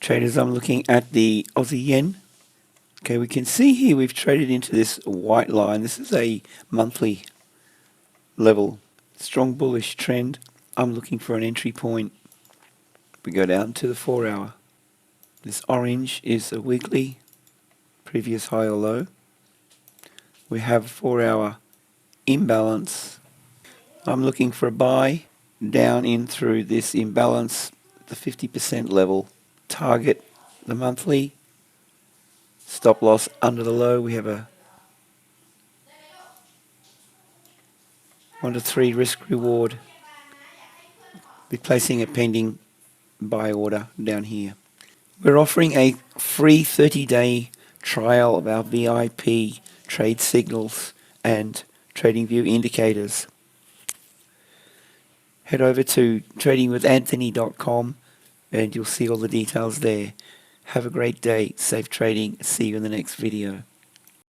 Traders, I'm looking at the Aussie yen. Okay, we can see here we've traded into this white line. This is a monthly level. Strong bullish trend. I'm looking for an entry point. We go down to the 4 hour. This orange is a weekly, previous high or low. We have 4 hour imbalance. I'm looking for a buy down in through this imbalance, the 50% level. Target the monthly. Stop loss under the low. We have a 1 to 3 risk reward. Be placing a pending buy order down here. We're offering a free 30-day trial of our VIP trade signals and TradingView indicators. Head over to tradingwithanthony.com and you'll see all the details there. Have a great day. Safe trading. See you in the next video.